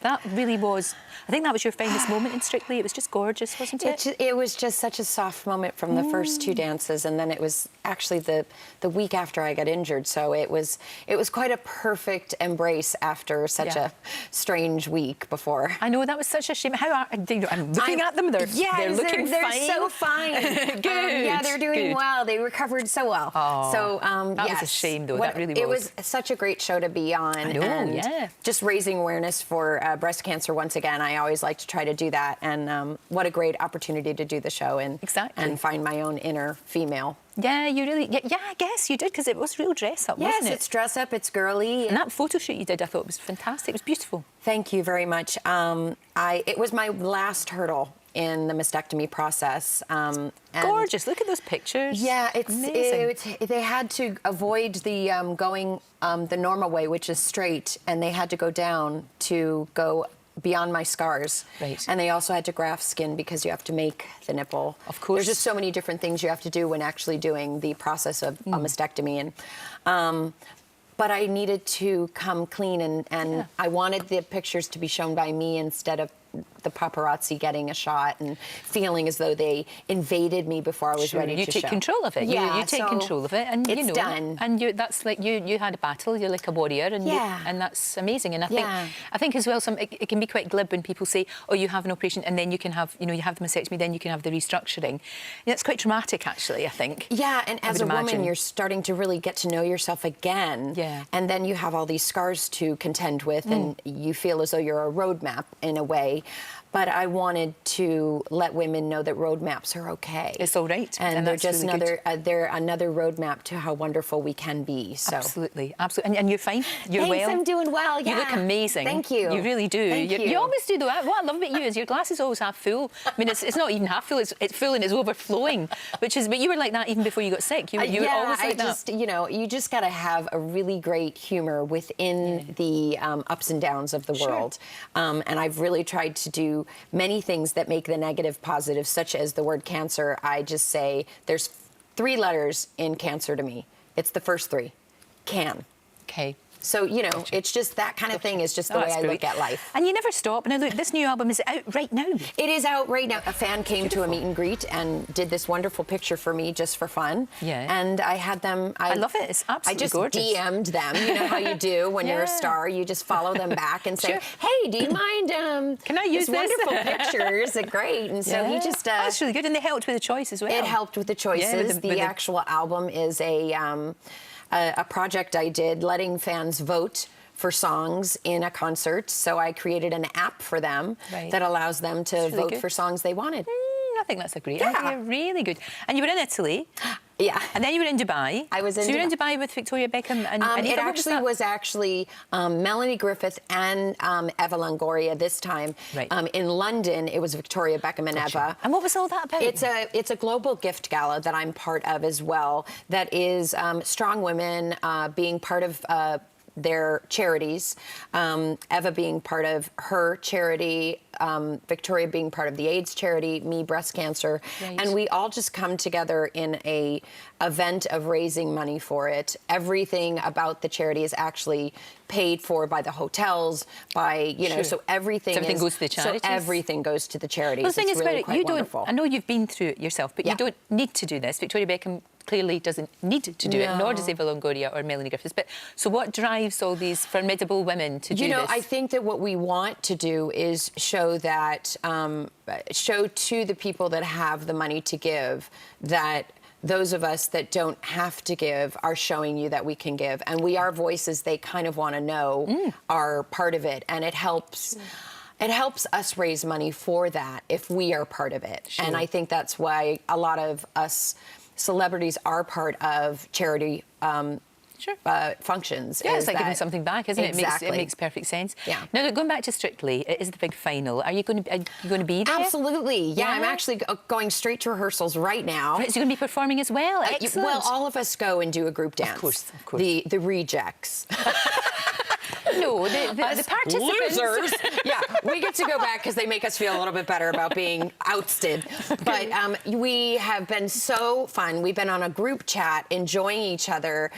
That really was, I think that was your finest moment in Strictly. It was just gorgeous, wasn't it? It was just such a soft moment from the first two dances, and then it was actually the week after I got injured. So it was quite a perfect embrace after such a strange week before. I know, that was such a shame. How are, I'm looking at them, they're looking they're fine. so fine. Good. Yeah, they're doing well. They recovered so well. Oh, so that was a shame, though. That really was. It was such a great show to be on. I know, and just raising awareness for breast cancer once again. I always like to try to do that, and what a great opportunity to do the show and find my own inner female. Yeah, you really, I guess you did, because it was real dress up, wasn't it? Yes, it's dress up, it's girly. And that photo shoot you did, I thought was fantastic. It was beautiful. Thank you very much. It was my last hurdle in the mastectomy process. Gorgeous, look at those pictures. Yeah, they had to avoid the going the normal way, which is straight, and they had to go down to go beyond my scars. Right. And they also had to graft skin because you have to make the nipple. Of course. There's just so many different things you have to do when actually doing the process of a mastectomy. And but I needed to come clean, and I wanted the pictures to be shown by me instead of the paparazzi getting a shot and feeling as though they invaded me before I was ready to show. You take control of it. Yeah, you take control of it, and it's done. And that's like you had a battle. You're like a warrior, and and that's amazing. And I think as well, it can be quite glib when people say, "Oh, you have an operation, and then you can have, you have the mastectomy, then you can have the restructuring." That's quite traumatic, actually. I think. Yeah, and as a woman, you're starting to really get to know yourself again. Yeah. And then you have all these scars to contend with, and you feel as though you're a roadmap in a way. But I wanted to let women know that roadmaps are okay. It's all right. And they're just really they're another roadmap to how wonderful we can be. So. Absolutely, absolutely. And you're fine? You're Thanks, well? I'm doing well, yeah. You look amazing. Thank you. You really do. Thank you. You always do, though. What I love about you is your glass is always half full. I mean, it's not even half full, it's full and it's overflowing, but you were like that even before you got sick. You were always like that. You just got to have a really great humor within the ups and downs of the world. And I've really tried to do many things that make the negative positive, such as the word cancer. I just say there's 3 letters in cancer to me. It's the first 3. Can. Okay. So, it's just that kind of thing is just the way I look at life. And you never stop. Now, look, this new album is out right now. It is out right now. A fan came to a meet and greet and did this wonderful picture for me just for fun. Yeah. And I had them... I love it. It's absolutely gorgeous. I just DM'd them. You know how you do when you're a star. You just follow them back and say, hey, do you mind... Can I use this? Wonderful pictures. Great. And so he just... That's really good. And they helped with the choice as well. It helped with the choices. The actual album is a project I did, letting fans vote for songs in a concert. So I created an app for them that allows them to vote for songs they wanted. I think that's a great idea. Really good. And you were in Italy. Yeah. And then you were in Dubai. I was in Dubai. So you were in Dubai with Victoria Beckham and it actually was Melanie Griffith and Eva Longoria this time. Right. In London, it was Victoria Beckham and Eva. And what was all that about? It's a global gift gala that I'm part of as well. That is strong women being part of their charities, Eva being part of her charity, Victoria being part of the AIDS charity, me breast cancer, and we all just come together in a event of raising money for it. Everything about the charity is actually paid for by the hotels, by so everything goes to the charities. So everything goes to the charities. Well, the thing is really about it, wonderful. I know you've been through it yourself, but you don't need to do this. Victoria Beckham clearly doesn't need to do it, nor does Eva Longoria or Melanie Griffiths. But so what drives all these formidable women to do this? I think that what we want to do is show that, show to the people that have the money to give that those of us that don't have to give are showing you that we can give. And we are voices they kind of want to know are part of it. And it helps. It helps us raise money for that if we are part of it. Sure. And I think that's why a lot of us celebrities are part of charity functions. Yeah, it's like giving something back, isn't it? Exactly. It makes perfect sense. Yeah. Now, look, going back to Strictly, it is the big final. Are you going to be there? Absolutely. Yeah, I'm actually going straight to rehearsals right now. Right, so you're going to be performing as well. Excellent. Well, all of us go and do a group dance. Of course. The rejects. no, the participants. Losers. Yeah, we get to go back because they make us feel a little bit better about being ousted. But we have been so fun. We've been on a group chat, enjoying each other,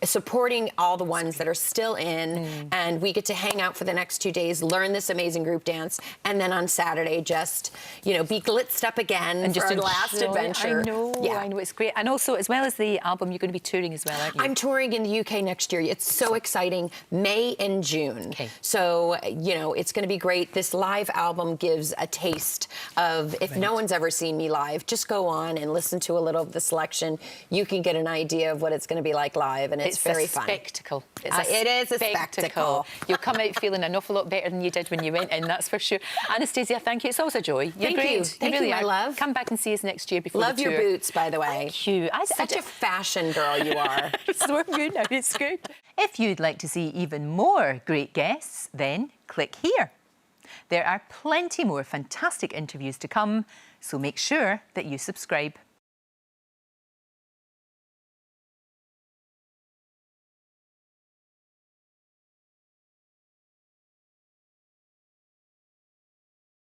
supporting all the ones that are still in, and we get to hang out for the next 2 days, learn this amazing group dance, and then on Saturday just, you know, be glitzed up again and just our last adventure. I know, it's great. And also, as well as the album, you're going to be touring as well, aren't you? I'm touring in the UK next year. It's so exciting. May and June. Okay. So, you know, it's going to be great. This live album gives a taste of, if no one's ever seen me live, just go on and listen to a little of the selection. You can get an idea of what it's going to be like live, and it's very fun. Spectacle. It is a spectacle. You'll come out feeling an awful lot better than you did when you went in, that's for sure. Anastacia, thank you. It's always a joy. You're Thank great. you. Thank you, my love. Come back and see us next year before Love the tour. your boots, by the way. Thank you. Such a fashion girl you are. So good now, it's good. If you'd like to see even more great guests, then click here. There are plenty more fantastic interviews to come, so make sure that you subscribe.